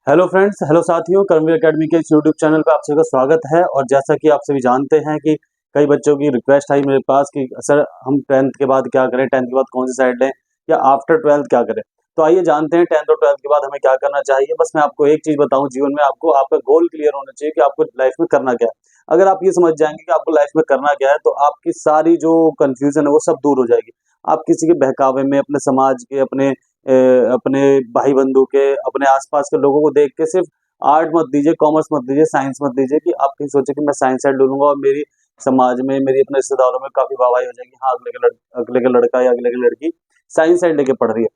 Hello friends, hello साथियों, कर्मवीर academy के इस यूट्यूब चैनल पर आप सभी का स्वागत है। और जैसा कि आप सभी जानते हैं कि कई बच्चों की रिक्वेस्ट आई मेरे पास कि सर हम 10th के बाद क्या करें, 10th के बाद कौन सी साइड लें या आफ्टर 12th क्या करें। तो आइए जानते हैं 10th और 12th के बाद हमें क्या करना चाहिए। बस मैं आपको एक चीज़ बताऊं, जीवन में आपको आपका गोल क्लियर होना चाहिए कि आपको लाइफ में करना क्या है। अगर आप ये समझ जाएंगे कि आपको लाइफ में करना क्या है, तो आपकी सारी जो कन्फ्यूजन है वो सब दूर हो जाएगी। आप किसी के बहकावे में, अपने समाज के, अपने भाई बंधु के, अपने आसपास के लोगों को देख के सिर्फ आर्ट मत दीजिए, कॉमर्स मत दीजिए, साइंस मत दीजिए कि आप कहीं सोचे कि मैं साइंस साइड ले लूंगा और मेरी समाज में, मेरी अपने रिश्तेदारों में काफी वाहवाही हो जाएगी। हाँ, अगले के लड़का या अगले की लड़की साइंस साइड लेके पढ़ रही है।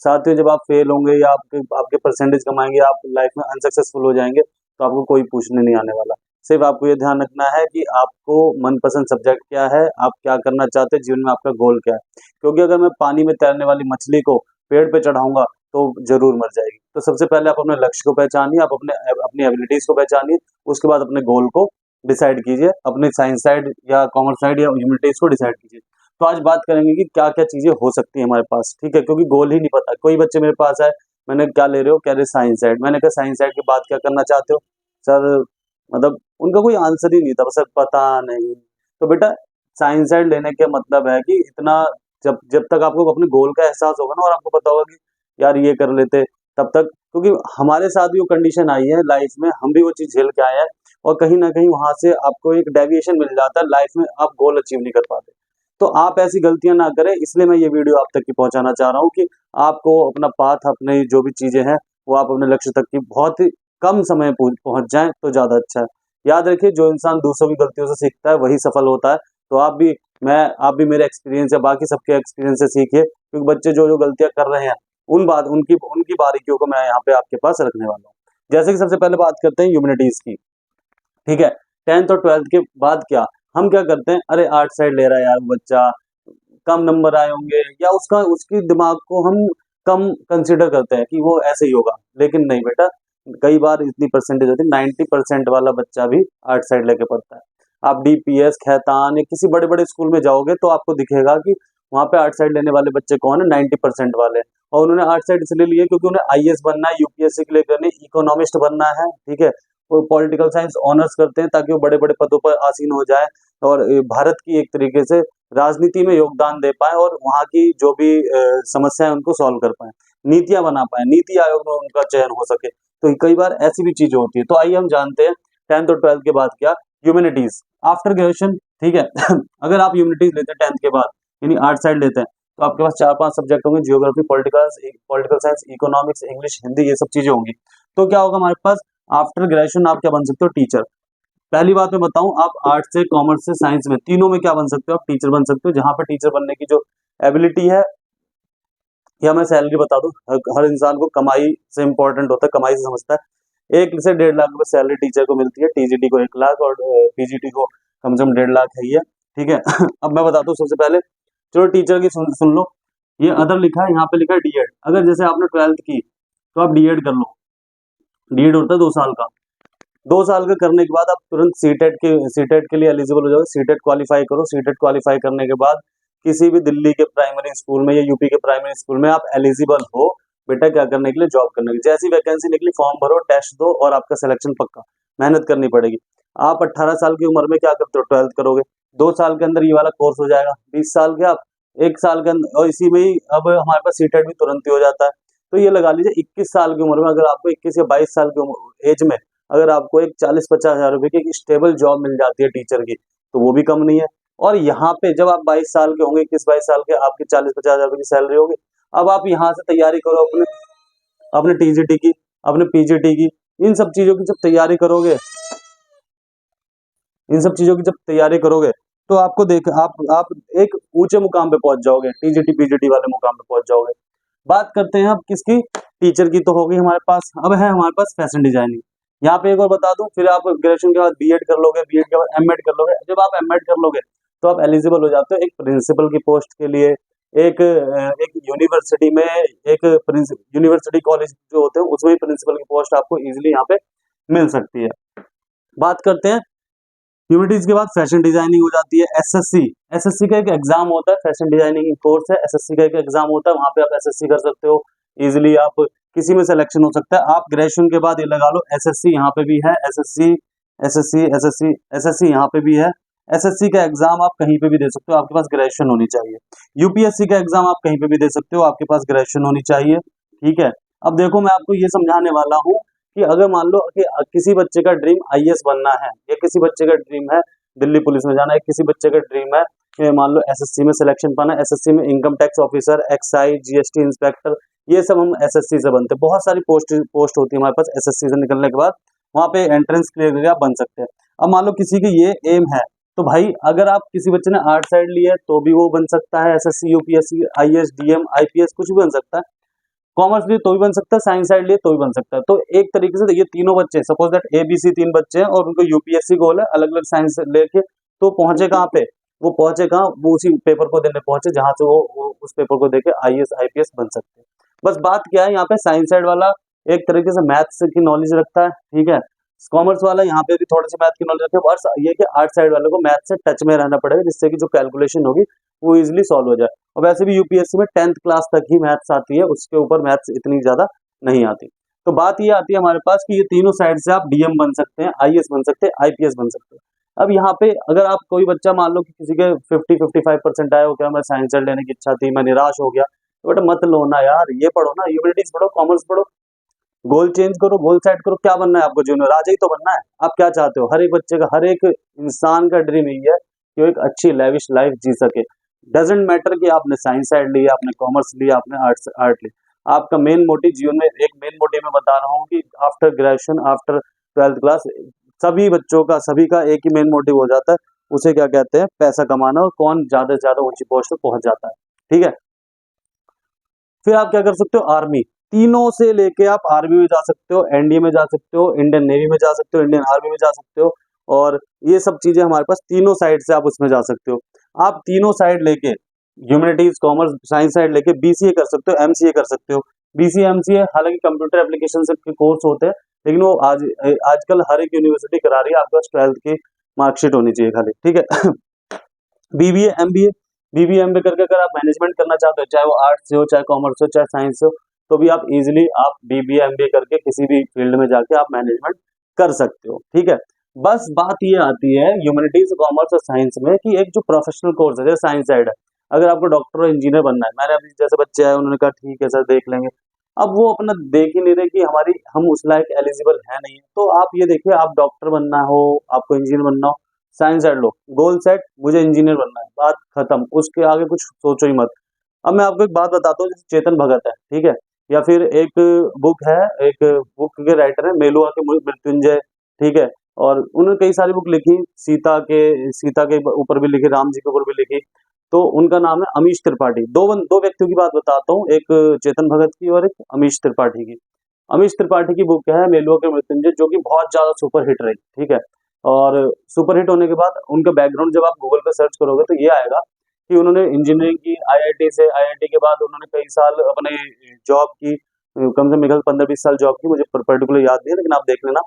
साथ ही जब आप फेल होंगे या आपके आपके परसेंटेज कमाएंगे, आप लाइफ में अनसक्सेसफुल हो जाएंगे, तो आपको कोई पूछने नहीं आने वाला। सिर्फ आपको ये ध्यान रखना है कि आपको मनपसंद सब्जेक्ट क्या है, आप क्या करना चाहते हैं, जीवन में आपका गोल क्या है। क्योंकि अगर मैं पानी में तैरने वाली मछली को पेड़ पे चढ़ाऊंगा तो जरूर मर जाएगी। तो सबसे पहले आप अपने लक्ष्य को पहचानिए, आप अपनी एबिलिटीज को पहचानिए, उसके बाद अपने गोल को डिसाइड कीजिए, अपने साइंस साइड या कॉमर्स साइड या ह्यूमैनिटीज को डिसाइड कीजिए। तो आज बात करेंगे कि क्या क्या चीजें हो सकती है हमारे पास, ठीक है। क्योंकि गोल ही नहीं पता। कोई बच्चे मेरे पास आए, मैंने क्या ले रहे हो, कह रहे साइंस साइड। मैंने कहा साइंस साइड के बाद क्या करना चाहते हो सर। मतलब उनका कोई आंसर ही नहीं था, सर पता नहीं। तो बेटा, साइंस साइड लेने का मतलब है कि इतना, जब जब तक आपको अपने गोल का एहसास होगा ना और आपको पता होगा कि यार ये कर लेते, तब तक। क्योंकि हमारे साथ भी वो कंडीशन आई है लाइफ में, हम भी वो चीज झेल के आए हैं। और कहीं ना कहीं वहां से आपको एक डेविएशन मिल जाता है, लाइफ में आप गोल अचीव नहीं कर पाते। तो आप ऐसी गलतियां ना करें, इसलिए मैं ये वीडियो आप तक की पहुंचाना चाह रहा हूँ कि आपको अपना पाथ, अपने जो भी चीजें हैं, वो आप अपने लक्ष्य तक की बहुत ही कम समय पहुंच जाएं तो ज्यादा अच्छा है। याद रखिए, जो इंसान दूसरों की गलतियों से सीखता है वही सफल होता है। तो आप भी मेरे एक्सपीरियंस या बाकी सबके एक्सपीरियंस से सीखिए, क्योंकि बच्चे जो जो गलतियां कर रहे हैं, उनकी उनकी बारीकियों को मैं यहाँ पे आपके पास रखने वाला हूँ। जैसे कि सबसे पहले बात करते हैं ह्यूमैनिटीज की, ठीक है। 10th और 12th के बाद क्या हम क्या करते हैं, अरे आर्ट साइड ले रहा है यार वो बच्चा, कम नंबर आए होंगे, या उसकी दिमाग को हम कम कंसिडर करते हैं कि वो ऐसे ही होगा। लेकिन नहीं बेटा, कई बार इतनी परसेंटेज होती है, 90% वाला बच्चा भी आर्ट साइड लेके पढ़ता है। आप डीपीएस, खैतान या किसी बड़े बड़े स्कूल में जाओगे तो आपको दिखेगा कि वहाँ पे आर्ट साइड लेने वाले बच्चे कौन है, 90% वाले। और उन्होंने आर्ट साइड इसलिए लिए क्योंकि उन्हें आईएएस बनना है, यूपीएससी के लिए करनी, इकोनॉमिस्ट बनना है, ठीक है। वो पॉलिटिकल साइंस ऑनर्स करते हैं ताकि वो बड़े बड़े पदों पर आसीन हो जाए और भारत की एक तरीके से राजनीति में योगदान दे पाए और वहाँ की जो भी समस्याएं उनको सॉल्व कर पाए, नीतियां बना पाए, नीति आयोग में उनका चयन हो सके। तो कई बार ऐसी भी चीजें होती है। तो आइए हम जानते हैं 10th और 12th के बाद क्या, ह्यूमैनिटीज आफ्टर ग्रेजुएशन, ठीक है। अगर आप ह्यूमैनिटीज लेते हैं 10th के बाद, यानी आर्ट साइड लेते हैं, तो आपके पास 4-5 सब्जेक्ट होंगे, geography, political science, economics, English, Hindi, ये सब चीजें होंगी। तो क्या होगा हमारे पास, आफ्टर ग्रेजुएशन आप क्या बन सकते हो, टीचर। पहली बात मैं बताऊं, आप आर्ट्स से, कॉमर्स से, साइंस में, तीनों में क्या बन सकते हो, आप टीचर बन सकते हो। जहां पर टीचर बनने की जो एबिलिटी है, या मैं सैलरी बता दूं, हर इंसान को कमाई से इंपॉर्टेंट होता है, कमाई से समझता है। 1 से 1.5 लाख रुपए सैलरी टीचर को मिलती है, टीजीटी को 1 लाख और पीजीटी को कम से कम 1.5 लाख है ही है, ठीक है। अब मैं बताता हूँ सबसे पहले, चलो टीचर की सुन लो। ये अदर लिखा है, यहाँ पे लिखा है डीएड। अगर जैसे आपने 12th की तो आप डीएड कर लो। डीएड होता है 2 साल का। 2 साल का करने के बाद आप तुरंत सीटेट के लिए एलिजिबल हो जाओगे। सीटेट क्वालिफाई करो। सीटेट क्वालिफाई करने के बाद किसी भी दिल्ली के प्राइमरी स्कूल में या यूपी के प्राइमरी स्कूल में आप एलिजिबल हो बेटा, क्या करने के लिए, जॉब करने के लिए। जैसी वैकेंसी निकली, फॉर्म भरो, टेस्ट दो और आपका सिलेक्शन पक्का। मेहनत करनी पड़ेगी। आप 18 साल की उम्र में क्या करते हो, 12th करोगे। 2 साल के अंदर ये वाला कोर्स हो जाएगा। 20 साल के आप 1 साल के अंदर, और इसी में ही अब हमारे पास सीटेट भी तुरंत ही हो जाता है। तो ये लगा लीजिए 21 साल की उम्र में, अगर आपको 21 या 22 साल की एज में अगर आपको एक 40-50 हजार रुपए की एक स्टेबल जॉब मिल जाती है टीचर की, तो वो भी कम नहीं है। और यहाँ पे जब आप 22 साल के होंगे, 21-22 साल के, आपकी 40-50 हजार रुपए की सैलरी होगी। अब आप यहाँ से तैयारी करो अपने अपने टीजीटी की, अपने पीजीटी की, इन सब चीजों की जब तैयारी करोगे, इन सब चीजों की जब तैयारी करोगे, तो आपको देख आप एक ऊंचे मुकाम पे पहुंच जाओगे, टीजीटी पीजीटी वाले मुकाम पे पहुंच जाओगे। बात करते हैं अब किसकी, टीचर की तो होगी हमारे पास। अब है हमारे पास फैशन डिजाइनिंग। यहाँ पे एक और बता दूं, फिर आप ग्रेजुएशन के बाद बीएड कर लोगे, बीएड के बाद एमएड कर लोगे। जब आप एमएड कर लोगे तो आप एलिजिबल हो जाते हो एक प्रिंसिपल की पोस्ट के लिए। एक यूनिवर्सिटी में, एक यूनिवर्सिटी कॉलेज जो होते हैं उसमें प्रिंसिपल की पोस्ट आपको इजिली यहाँ पे मिल सकती है। बात करते हैं ह्यूमैनिटीज के बाद फैशन डिजाइनिंग हो जाती है। एसएससी, एसएससी का एक एग्जाम होता है, फैशन डिजाइनिंग कोर्स है, एसएससी का एक एग्जाम होता है, वहां पे आप एसएससी कर सकते हो इजिली। आप किसी में सिलेक्शन हो सकता है। आप ग्रेजुएशन के बाद ये लगा लो एसएससी यहाँ पे भी है, एसएससी यहाँ पे भी है। एसएससी का एग्जाम आप कहीं पे भी दे सकते हो, आपके पास ग्रेजुएशन होनी चाहिए। यूपीएससी का एग्जाम आप कहीं पे भी दे सकते हो, आपके पास ग्रेजुएशन होनी चाहिए, ठीक है। अब देखो मैं आपको ये समझाने वाला हूँ कि अगर मान लो कि किसी बच्चे का ड्रीम आईएएस बनना है, या किसी बच्चे का ड्रीम है दिल्ली पुलिस में जाना है, किसी बच्चे का ड्रीम है मान लो एसएससी में सिलेक्शन पाना, एसएससी में income tax officer, excise, GST inspector, ये सब हम एसएससी से बनते हैं। बहुत सारी पोस्ट होती है हमारे पास एसएससी से निकलने के बाद, वहाँ पे एंट्रेंस क्लियर करके आप बन सकते हैं। अब मान लो किसी की ये एम है, तो भाई अगर आप किसी बच्चे ने आर्ट साइड लिया है तो भी वो बन सकता है SSC, UPSC, IAS, DM, IPS, कुछ भी बन सकता है। कॉमर्स लिए तो भी बन सकता है, साइंस साइड लिए तो भी बन सकता है। तो एक तरीके से ये तीनों बच्चे, सपोज दैट एबीसी 3 बच्चे हैं और उनको यूपीएससी गोल है, अलग अलग साइंस लेके, तो पहुंचे कहाँ पे, वो पहुंचे कहाँ, वो उसी पेपर को देने पहुंचे जहां से वो उस पेपर को देके आईएएस आईपीएस बन सकते हैं। बस बात क्या है, यहाँ पे साइंस साइड वाला एक तरीके से मैथ्स की नॉलेज रखता है, ठीक है। कॉमर्स वाला यहाँ पे भी थोड़ी सी मैथ की नॉलेज रखता है, और ये कि आर्ट साइड वाले को मैथ से टच में रहना पड़ेगा, जिससे कि जो कैलकुलेशन होगी वो इजिली सॉल्व हो जाए। और वैसे भी यूपीएससी में 10th क्लास तक ही मैथ्स आती है, उसके ऊपर मैथ्स इतनी ज्यादा नहीं आती। तो बात ये आती है हमारे पास कि ये तीनों साइड से आप डीएम बन सकते हैं, आईएएस बन सकते हैं, आईपीएस बन सकते हैं। अब यहाँ पे अगर आप कोई बच्चा मान लो कि किसी के 50-55% आए हो, क्या मैं साइंस साइड लेने की इच्छा थी, मैं निराश हो गया, तो बेटा मत लो ना यार, ये पढ़ो ना, ह्यूमैनिटीज पढ़ो, कॉमर्स पढ़ो, गोल चेंज करो, गोल सेट करो, क्या बनना है आपको जीवन में, राजा ही तो बनना है। आप क्या चाहते हो, हर एक बच्चे का, हर एक इंसान का ड्रीम यही है कि वो एक अच्छी लेविश लाइफ जी सके। डजेंट मैटर कि आपने साइंस साइड लिया, आपने कॉमर्स लिया, आपने आर्ट लिया, आपका मेन मोटिव जीवन में, एक मेन मोटिव मैं बता रहा हूँ कि after graduation, after 12th class, सभी बच्चों का, सभी का एक ही मेन मोटिव हो जाता है, उसे क्या कहते हैं, पैसा कमाना, और कौन ज्यादा से ज्यादा ऊंची पोस्ट पर पहुंच जाता है, ठीक है। फिर आप क्या कर सकते हो, आर्मी, तीनों से लेके आप आर्मी में जा सकते हो, एनडीए में जा सकते हो, इंडियन नेवी में जा सकते हो, इंडियन आर्मी में जा सकते हो, और ये सब चीजें हमारे पास तीनों साइड से आप उसमें जा सकते हो। आप तीनों साइड लेके, ह्यूमैनिटीज, कॉमर्स, साइंस साइड लेके बीसीए कर सकते हो, एमसीए कर सकते हो। बीसीए एमसीए हालांकि कंप्यूटर एप्लीकेशन के कोर्स होते हैं, लेकिन वो आजकल हर एक यूनिवर्सिटी करा रही है, आपके पास 12th की मार्कशीट होनी चाहिए खाली, ठीक है। बीबीए, एमबीए, बीबीए एमबीए करके अगर आप मैनेजमेंट करना चाहते हो, चाहे वो आर्ट्स से हो, चाहे कॉमर्स हो, चाहे साइंस हो, तो भी आप इजीली आप बीबीए एमबीए करके किसी भी फील्ड में जाके आप मैनेजमेंट कर सकते हो, ठीक है। बस बात ये आती है ह्यूमैनिटीज, कॉमर्स और साइंस में कि एक जो प्रोफेशनल कोर्स है, जैसे साइंस साइड है, अगर आपको डॉक्टर और इंजीनियर बनना है, मैंने अभी जैसे बच्चे आए उन्होंने कहा ठीक है सर देख लेंगे, अब वो अपना देख ही नहीं रहे कि हम उस लायक एलिजिबल है नहीं है। तो आप ये देखिए, आप डॉक्टर बनना हो, आपको इंजीनियर बनना हो, साइंस साइड लो, गोल सेट, मुझे इंजीनियर बनना है, बात खत्म, उसके आगे कुछ सोचो ही मत। अब मैं आपको एक बात बताता हूँ, जैसे चेतन भगत है, ठीक है, या फिर एक बुक है, एक बुक के राइटर है मेलुआ के मृत्युंजय, ठीक है, और उन्होंने कई सारी बुक लिखी, सीता के ऊपर भी लिखी, राम जी के ऊपर भी लिखी। तो उनका नाम है अमीश त्रिपाठी। दो व्यक्तियों की बात बताता हूँ, एक चेतन भगत की और एक अमीश त्रिपाठी की। अमीश त्रिपाठी की बुक है मेलुआ के मृत्युंजय, जो कि बहुत ज्यादा सुपर हिट रही, ठीक है। और सुपर हिट होने के बाद उनका बैकग्राउंड जब आप गूगल पे सर्च करोगे तो ये आएगा कि उन्होंने इंजीनियरिंग की आईआईटी से, आईआईटी के बाद उन्होंने कई साल अपने जॉब की, कम से कम 15-20 साल जॉब की, मुझे पर्टिकुलर याद नहीं है लेकिन आप देख लेना,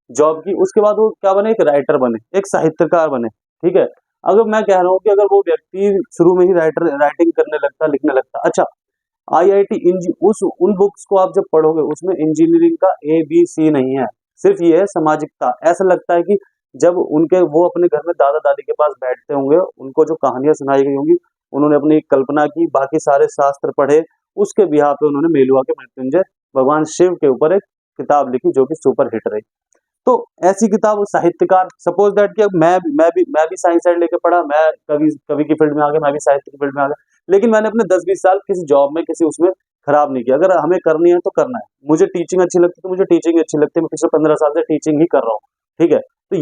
जॉब की। उसके बाद वो क्या बने, एक राइटर बने, एक साहित्यकार बने, ठीक है। अगर मैं कह रहा हूँ कि अगर वो व्यक्ति शुरू में ही राइटिंग करने लगता, लिखने लगता, अच्छा, आईआईटी इंजी उस उन बुक्स को आप जब पढ़ोगे उसमें इंजीनियरिंग का ए बी सी नहीं है, सिर्फ ये है सामाजिकता। ऐसा लगता है कि जब उनके वो अपने घर में दादा दादी के पास बैठते होंगे, उनको जो कहानियां सुनाई गई होंगी, उन्होंने अपनी कल्पना की, बाकी सारे शास्त्र पढ़े, उसके बिहार पे उन्होंने मेलुआ के मृत्युंजय, भगवान शिव के ऊपर एक किताब लिखी जो कि सुपर हिट रही। तो ऐसी किताब साहित्यकार, सपोज दैट कि अब मैं भी साइंस साइड लेके पढ़ा, मैं कवि की फील्ड में आ गया, मैं भी साहित्य की फील्ड में आ गया, लेकिन मैंने अपने 10-20 साल किसी जॉब में, किसी उसमें खराब नहीं किया। अगर हमें करनी है तो करना है, मुझे टीचिंग अच्छी लगती है तो मुझे टीचिंग अच्छी लगती है, मैं पिछले 15 साल से टीचिंग ही कर रहा हूँ, ठीक है। तो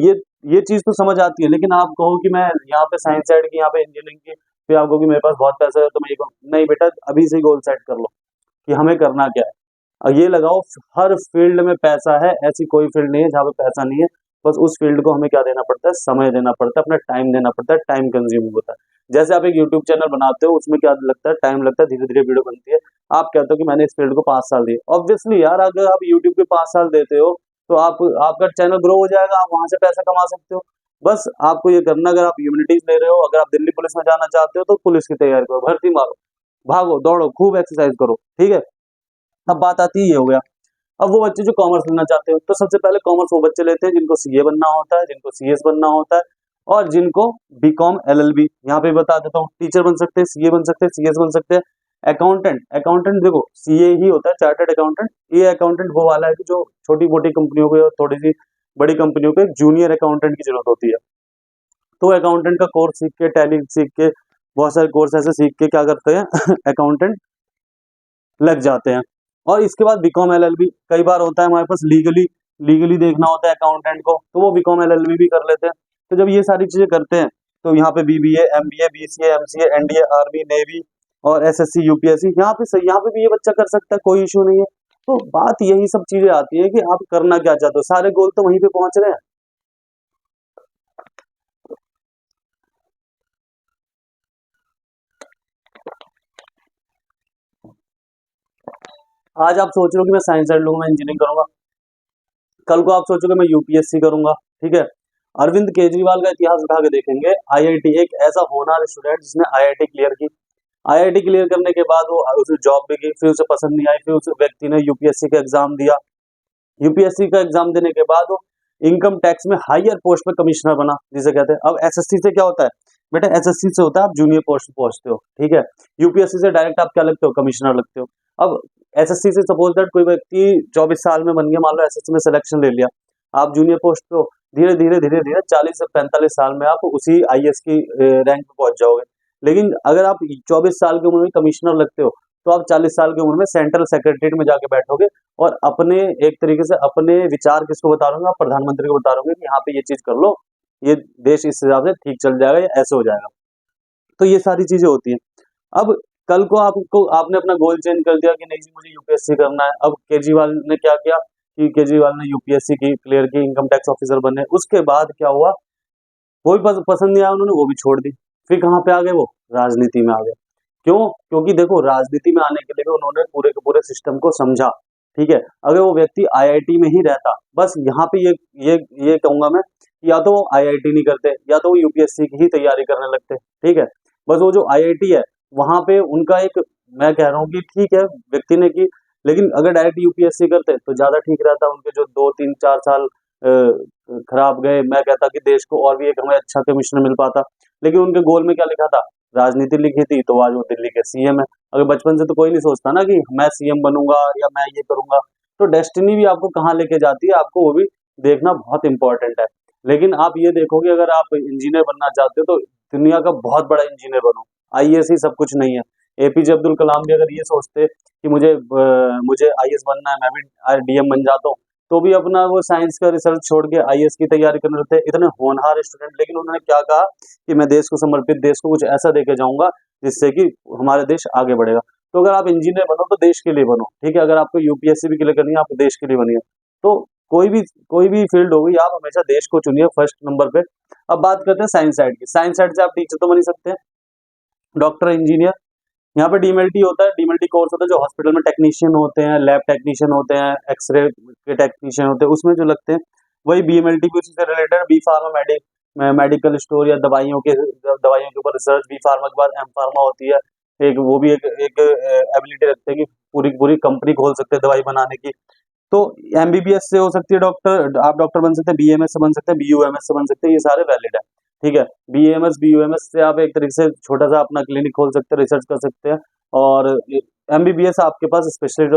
ये चीज तो समझ आती है। लेकिन आप कहो कि मैं यहाँ पे साइंस साइड की, यहाँ पे इंजीनियरिंग की, फिर आप कहो कि मेरे पास बहुत पैसा है तो मैं ये कहूँ, नहीं बेटा, अभी से गोल सेट कर लो कि हमें करना क्या है। और ये लगाओ, हर फील्ड में पैसा है, ऐसी कोई फील्ड नहीं है जहाँ पे पैसा नहीं है। बस उस फील्ड को हमें क्या देना पड़ता है, समय देना पड़ता है, अपना टाइम देना पड़ता है, टाइम कंज्यूम होता है। जैसे आप एक यूट्यूब चैनल बनाते हो, उसमें क्या लगता है, टाइम लगता है, धीरे धीरे वीडियो बनती है। आप कहते हो कि मैंने इस फील्ड को 5 साल दिए, ऑब्वियसली यार, अगर आप यूट्यूब के 5 साल देते हो तो आपका चैनल ग्रो हो जाएगा, आप वहां से पैसा कमा सकते हो। बस आपको ये करना, अगर आप ह्यूमैनिटीज ले रहे हो, अगर आप दिल्ली पुलिस में जाना चाहते हो तो पुलिस की तैयारी करो, भर्ती मारो, भागो दौड़ो, खूब एक्सरसाइज करो, ठीक है। अब बात आती है, ये हो गया। अब वो बच्चे जो कॉमर्स लेना चाहते हो, तो सबसे पहले कॉमर्स वो बच्चे लेते हैं जिनको सीए बनना होता है, जिनको सीएस बनना होता है, और जिनको बीकॉम एलएलबी, यहाँ पे बता देता हूँ, टीचर बन सकते हैं, सीए बन सकते हैं, सीएस बन सकते हैं, अकाउंटेंट, अकाउंटेंट देखो सीए ही होता है, चार्टर्ड अकाउंटेंट। ये अकाउंटेंट वो वाला है कि जो छोटी मोटी कंपनियों को, थोड़ी सी बड़ी कंपनियों को एक जूनियर अकाउंटेंट की जरूरत होती है। तो अकाउंटेंट का कोर्स सीख के, टैली सीख के, बहुत सारे कोर्स ऐसे सीख के क्या करते हैं अकाउंटेंट लग जाते हैं। और इसके बाद बीकॉम एलएलबी कई बार होता है हमारे पास, लीगली देखना होता है अकाउंटेंट को, तो वो बीकॉम एलएलबी भी कर लेते हैं। तो जब ये सारी चीजें करते हैं, तो यहाँ पे BBA, MBA, BCA, MCA, NDA, army, navy और एसएससी, यूपीएससी, यहाँ पे भी ये बच्चा कर सकता है, कोई इशू नहीं है। तो बात यही सब चीजें आती है कि आप करना क्या चाहते हो, सारे गोल तो वहीं पे पहुंच रहे हैं। आज आप सोच रहे हो कि मैं साइंस साइड लूंगा, मैं इंजीनियरिंग करूंगा, कल को आप सोचोगे मैं यूपीएससी करूंगा, ठीक है। अरविंद केजरीवाल का इतिहास उठा के देखेंगे, आईआईटी, एक ऐसा होनहार स्टूडेंट जिसने आईआईटी क्लियर की, आईआईटी क्लियर करने के बाद वो उसे जॉब भी की, फिर उसे पसंद नहीं आई, फिर उस व्यक्ति ने यूपीएससी का एग्जाम दिया, यूपीएससी का एग्जाम देने के बाद वो इनकम टैक्स में हायर पोस्ट पे कमिश्नर बना, जिसे कहते हैं। अब एसएससी से क्या होता है बेटा, एसएससी से होता है आप जूनियर पोस्ट पे पहुंचते हो, ठीक है। यूपीएससी से डायरेक्ट आप क्या लगते हो, कमिश्नर लगते हो। अब एसएससी से सपोज दैट कोई व्यक्ति 24 साल में बन गया, मान लो एसएससी में सिलेक्शन ले लिया, आप जूनियर पोस्ट पे हो, धीरे धीरे धीरे धीरे 40 से 45 साल में आप उसी आईएएस की रैंक पे पहुंच जाओगे। लेकिन अगर आप 24 साल की उम्र में कमिश्नर लगते हो, तो आप 40 साल की उम्र में सेंट्रल सेक्रेटरीट में जाके बैठोगे, और अपने एक तरीके से अपने विचार किसको बता रहे हो, आप प्रधानमंत्री को बता रहे हो कि यहाँ पे ये चीज कर लो, ये देश इस हिसाब से ठीक चल जाएगा या ऐसे हो जाएगा। तो ये सारी चीजें होती हैं। अब कल को आपको, आपने अपना गोल चेंज कर दिया कि नहीं जी मुझे यूपीएससी करना है। अब केजरीवाल ने क्या किया कि केजरीवाल ने यूपीएससी की क्लियर की, इनकम टैक्स ऑफिसर बने, उसके बाद क्या हुआ, वो भी पसंद नहीं आया, उन्होंने वो भी छोड़ दी। फिर कहाँ पे आ गए वो, राजनीति में आ गए। क्यों? क्योंकि देखो राजनीति में आने के लिए भी उन्होंने पूरे के पूरे सिस्टम को समझा, ठीक है। अगर वो व्यक्ति आईआईटी में ही रहता, बस यहाँ पे ये कहूंगा मैं, या तो वो आईआईटी नहीं करते, या तो वो यूपीएससी की ही तैयारी करने लगते, ठीक है। बस वो जो आईआईटी है वहां पे उनका एक, मैं कह रहा हूँ कि ठीक है व्यक्ति ने की, लेकिन अगर डायरेक्ट यूपीएससी करते तो ज्यादा ठीक रहता। उनके जो 2 3 4 साल खराब गए, मैं कहता कि देश को और भी एक हमें अच्छा कमिश्नर मिल पाता। लेकिन उनके गोल में क्या लिखा था, राजनीति लिखी थी, तो आज वो दिल्ली के सीएम है। अगर बचपन से तो कोई नहीं सोचता ना कि मैं सीएम बनूंगा या मैं ये करूंगा। तो डेस्टिनी भी आपको कहाँ लेके जाती है, आपको वो भी देखना बहुत इंपॉर्टेंट है। लेकिन आप ये देखोगे, अगर आप इंजीनियर बनना चाहते हो तो दुनिया का बहुत बड़ा इंजीनियर बनो, आईएएस ही सब कुछ नहीं है। एपीजे अब्दुल कलाम भी अगर ये सोचते कि मुझे आईएएस बनना है, मैं भी डीएम बन जाता हूँ, तो भी अपना वो साइंस का रिसर्च छोड़ के आईएएस की तैयारी करने लगते। इतने होनहार स्टूडेंट, लेकिन उन्होंने क्या कहा कि मैं देश को समर्पित, देश को कुछ ऐसा देके जाऊंगा जिससे कि हमारे देश आगे बढ़ेगा। तो अगर आप इंजीनियर बनो तो देश के लिए बनो, ठीक है। अगर आपको यूपीएससी भी क्लियर करनी है, आप देश के लिए बनिए। तो कोई भी फील्ड होगी, आप हमेशा देश को चुनिए फर्स्ट नंबर पे। अब बात करते हैं साइंस साइड की। साइंस साइड से आप टीचर तो बन ही सकते हैं, डॉक्टर, इंजीनियर। यहाँ पे डीएमएलटी होता है, डीएमएलटी कोर्स होता है जो हॉस्पिटल में टेक्नीशियन होते हैं, लैब टेक्नीशियन होते हैं, एक्सरे के टेक्नीशियन होते हैं, उसमें जो लगते हैं वही बीएमएलटी भी उसी से related. B pharma medical store या दवाइयों के ऊपर रिसर्च। बी फार्मा के बाद एम फार्मा होती है, एक वो भी एक एबिलिटी रखते हैं कि पूरी पूरी कंपनी खोल सकते हैं दवाई बनाने की। तो एमबीबीएस से हो सकती है डॉक्टर, आप डॉक्टर बन सकते हैं, बीएमएस से बन सकते हैं, बीयूएमएस से बन सकते हैं, ये सारे वैलिड है, ठीक है। बीएमएस बीयूएमएस से आप एक तरीके से छोटा सा अपना क्लिनिक खोल सकते हैं, रिसर्च कर सकते हैं। और एमबीबीएस आपके पास स्पेशलिस्ट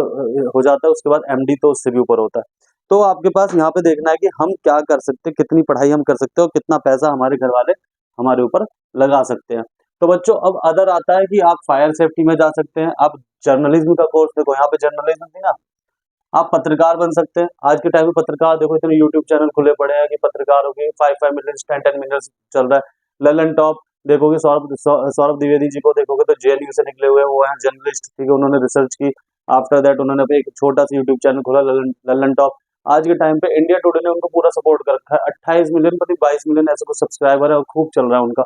हो जाता है, उसके बाद एमडी तो उससे भी ऊपर होता है। तो आपके पास यहाँ पे देखना है कि हम क्या कर सकते हैं, कितनी पढ़ाई हम कर सकते हैं, और कितना पैसा हमारे घर वाले हमारे ऊपर लगा सकते हैं। तो बच्चों अब अदर आता है कि आप फायर सेफ्टी में जा सकते हैं, आप जर्नलिज्म का कोर्स देखो, यहाँ पे जर्नलिज्म थी ना, आप पत्रकार बन सकते हैं। आज के टाइम में पत्रकार देखो, इतने यूट्यूब चैनल खुले पड़े हैं कि पत्रकारों की 5 मिलियन 10 मिलियन चल रहा है। ललन टॉप देखोगे, सौरभ द्विवेदी जी को देखोगे तो जेएनयू से निकले हुए, वो हैं जर्नलिस्ट, ठीक है। उन्होंने रिसर्च की, आफ्टर दैट उन्होंने अपने एक छोटा सा यूट्यूब चैनल खोला, ललन टॉप। आज के टाइम पे इंडिया टुडे ने उनको पूरा सपोर्ट कर रखा है, 28 मिलियन 22 मिलियन ऐसे कुछ सब्सक्राइबर है, और खूब चल रहा है उनका।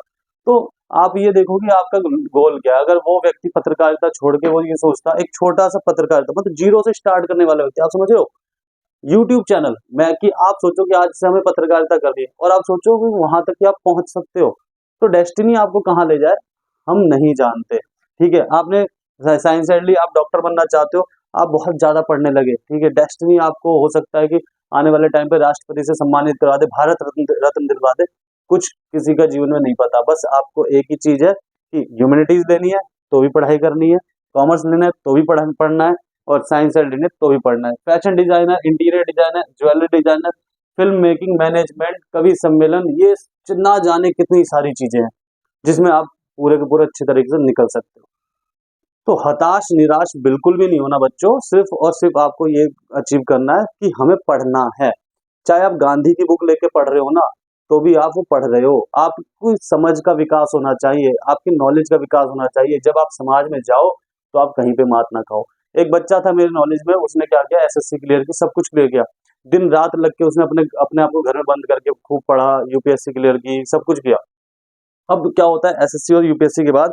तो आप ये देखो कि आपका गोल क्या है। अगर वो व्यक्ति पत्रकारिता छोड़ के वो ये सोचता, एक छोटा सा पत्रकारिता मतलब जीरो से स्टार्ट करने वाला व्यक्ति, आप समझ रहे हो, यूट्यूब चैनल मैं, कि आप सोचो कि आज से हमें पत्रकारिता करनी है, और आप सोचो कि वहां तक कि आप पहुंच सकते हो, तो डेस्टिनी आपको कहाँ ले जाए हम नहीं जानते, ठीक है। आपने साइंस साइड ली, आप डॉक्टर बनना चाहते हो, आप बहुत ज़्यादा पढ़ने लगे, ठीक है, डेस्टिनी आपको हो सकता है कि आने वाले टाइम पे राष्ट्रपति से सम्मानित करवा दे, भारत रत्न दिलवा दे, कुछ किसी का जीवन में नहीं पता। बस आपको एक ही चीज़ है कि ह्यूमैनिटीज़ लेनी है तो भी पढ़ाई करनी है, कॉमर्स लेना है तो भी पढ़ना है, और साइंस एंड लेनी है तो भी पढ़ना है। Fashion designer, interior designer, jewellery designer, film making, management, कवि सम्मेलन, ये ना जाने कितनी सारी चीजें हैं जिसमें आप पूरे के पूरे अच्छे तरीके से निकल सकते हो। तो हताश निराश बिल्कुल भी नहीं होना बच्चों, सिर्फ और सिर्फ आपको ये अचीव करना है कि हमें पढ़ना है। चाहे आप गांधी की बुक लेके पढ़ रहे हो ना, तो भी आप वो पढ़ रहे हो। आपको समझ का विकास होना चाहिए, आपकी नॉलेज का विकास होना चाहिए। जब आप समाज में जाओ तो आप कहीं पे मात ना खाओ। एक बच्चा था मेरे नॉलेज में, उसने क्या किया, एसएससी क्लियर की, सब कुछ क्लियर किया, दिन रात लग के उसने अपने अपने आप को घर में बंद करके खूब पढ़ा, यूपीएससी क्लियर की, सब कुछ किया। अब क्या होता है, एसएससी और यूपीएससी के बाद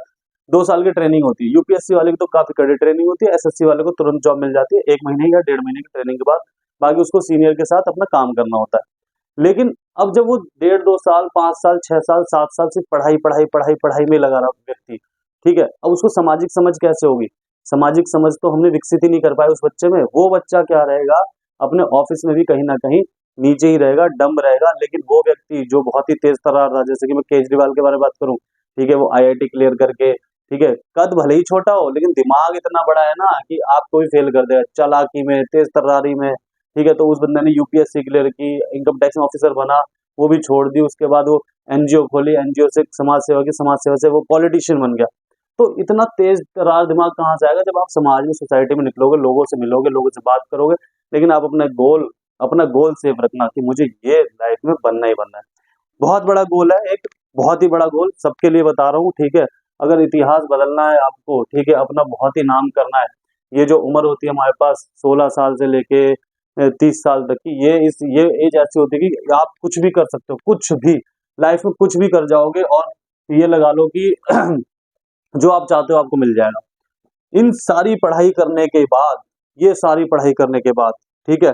2 साल की ट्रेनिंग होती है। यूपीएससी वाले की तो काफी कड़ी ट्रेनिंग होती है, एसएससी वाले को तुरंत जॉब मिल जाती है 1 महीने या 1.5 महीने की ट्रेनिंग के बाद। बाकी उसको सीनियर के साथ अपना काम करना होता है। लेकिन अब जब वो 1.5-2 साल, 5 साल, 6 साल, 7 साल सिर्फ पढ़ाई पढ़ाई पढ़ाई पढ़ाई में लगा रहा व्यक्ति, ठीक है, अब उसको सामाजिक समझ कैसे होगी? सामाजिक समझ तो हमने विकसित ही नहीं कर पाए उस बच्चे में। वो बच्चा क्या रहेगा, अपने ऑफिस में भी कहीं ना कहीं नीचे ही रहेगा, डम रहेगा। लेकिन वो व्यक्ति जो बहुत ही तेज तर्रार था, जैसे कि मैं केजरीवाल के बारे में बात करूं, ठीक है, वो आईआईटी क्लियर करके, ठीक है, कद भले ही छोटा हो लेकिन दिमाग इतना बड़ा है ना कि आपको भी फेल कर देगा चालाकी में, तेज तर्रारी में, ठीक है। तो उस बंदे ने यूपीएससी क्लियर की, इनकम टैक्स ऑफिसर बना, वो भी छोड़ दी। उसके बाद वो एनजीओ खोली, एनजीओ से समाज सेवा की, समाज सेवा से वो पॉलिटिशियन बन गया। तो इतना तेज तर्रार दिमाग कहाँ से आएगा? जब आप समाज में, सोसाइटी में निकलोगे, लोगों से मिलोगे, लोगों से बात करोगे। लेकिन आप अपना गोल सेफ रखना कि मुझे ये लाइफ में बनना ही बनना है। बहुत बड़ा गोल है, एक बहुत ही बड़ा गोल सबके लिए बता रहा हूँ, ठीक है। अगर इतिहास बदलना है आपको, ठीक है, अपना बहुत ही नाम करना है, ये जो उम्र होती है हमारे पास 16 साल से लेके 30 साल तक की, ये एज ऐसी होती है कि आप कुछ भी कर सकते हो, कुछ भी लाइफ में कुछ भी कर जाओगे, और ये लगा लो कि जो आप चाहते हो आपको मिल जाएगा। इन सारी पढ़ाई करने के बाद, ये सारी पढ़ाई करने के बाद, ठीक है,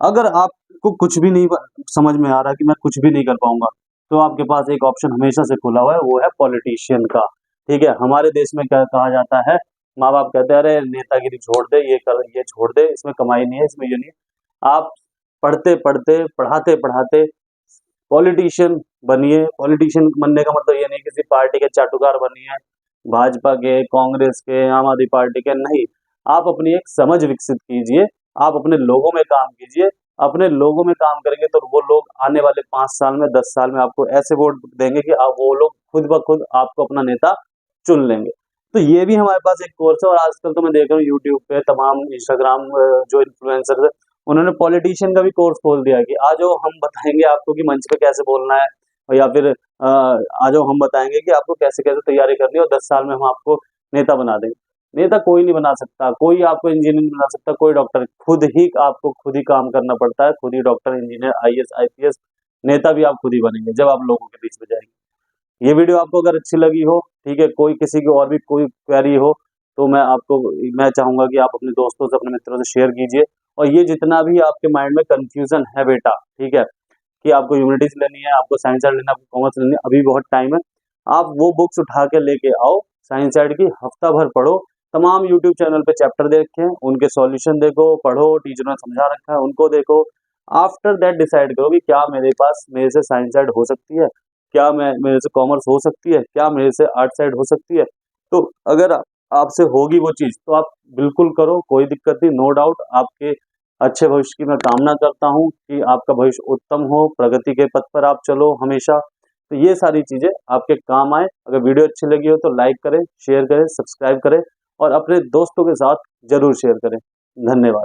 अगर आपको कुछ भी नहीं समझ में आ रहा कि मैं कुछ भी नहीं कर पाऊंगा, तो आपके पास एक ऑप्शन हमेशा से खुला हुआ है, वो है पॉलिटिशियन का, ठीक है। हमारे देश में क्या कहा जाता है, माँ बाप कहते हैं अरे नेतागिरी छोड़ दे, ये कर, ये छोड़ दे, इसमें कमाई नहीं है, इसमें ये नहीं है। आप पढ़ते पढ़ते, पढ़ाते पढ़ाते पॉलिटिशियन बनिए। पॉलिटिशियन बनने का मतलब ये नहीं किसी पार्टी के चाटुकार बनिए, भाजपा के, कांग्रेस के, आम आदमी पार्टी के, नहीं। आप अपनी एक समझ विकसित कीजिए, आप अपने लोगों में काम कीजिए। अपने लोगों में काम करेंगे तो वो लोग आने वाले 5 साल में, 10 साल में आपको ऐसे वोट देंगे कि आप, वो लोग खुद ब खुद आपको अपना नेता चुन लेंगे। तो ये भी हमारे पास एक कोर्स है। और आजकल तो मैं देख रहा हूँ यूट्यूब पे तमाम, इंस्टाग्राम जो इन्फ्लुएंसर है, उन्होंने पॉलिटिशियन का भी कोर्स खोल दिया है कि आ जाओ हम बताएंगे आपको कि मंच पे कैसे बोलना है, और या फिर आ जाओ हम बताएंगे कि आपको कैसे कैसे तैयारी करनी है, और 10 साल में हम आपको नेता बना देंगे। नेता कोई नहीं बना सकता, कोई आपको इंजीनियर नहीं बना सकता, कोई डॉक्टर, खुद ही आपको खुद ही काम करना पड़ता है, खुद ही डॉक्टर, इंजीनियर, आईएएस, आईपीएस, नेता भी आप खुद ही बनेंगे जब आप लोगों के बीच में जाएंगे। ये वीडियो आपको अगर अच्छी लगी हो, ठीक है, कोई किसी की और भी कोई क्वेरी हो, तो मैं चाहूंगा कि आप अपने दोस्तों से, अपने मित्रों से शेयर कीजिए। और ये जितना भी आपके माइंड में कंफ्यूजन है बेटा, ठीक है, कि आपको ह्यूमैनिटीज लेनी है, आपको साइंस साइड लेना है, आपको कॉमर्स लेनी है, अभी बहुत टाइम है। आप वो बुक्स उठा के लेके आओ, साइंस साइड की, हफ्ता भर पढ़ो, तमाम यूट्यूब चैनल पे चैप्टर देखें, उनके सॉल्यूशन देखो, पढ़ो, टीचरों ने समझा रखा है उनको देखो। आफ्टर दैट डिसाइड करो कि क्या मेरे से साइंस साइड हो सकती है, क्या मेरे से कॉमर्स हो सकती है, क्या मेरे से आर्ट साइड हो सकती है। तो अगर आपसे होगी वो चीज तो आप बिल्कुल करो, कोई दिक्कत नहीं, नो डाउट। आपके अच्छे भविष्य की मैं कामना करता हूँ कि आपका भविष्य उत्तम हो, प्रगति के पथ पर आप चलो हमेशा। तो ये सारी चीजें आपके काम आए। अगर वीडियो अच्छी लगी हो तो लाइक करें, शेयर करें, सब्सक्राइब करें, और अपने दोस्तों के साथ जरूर शेयर करें। धन्यवाद।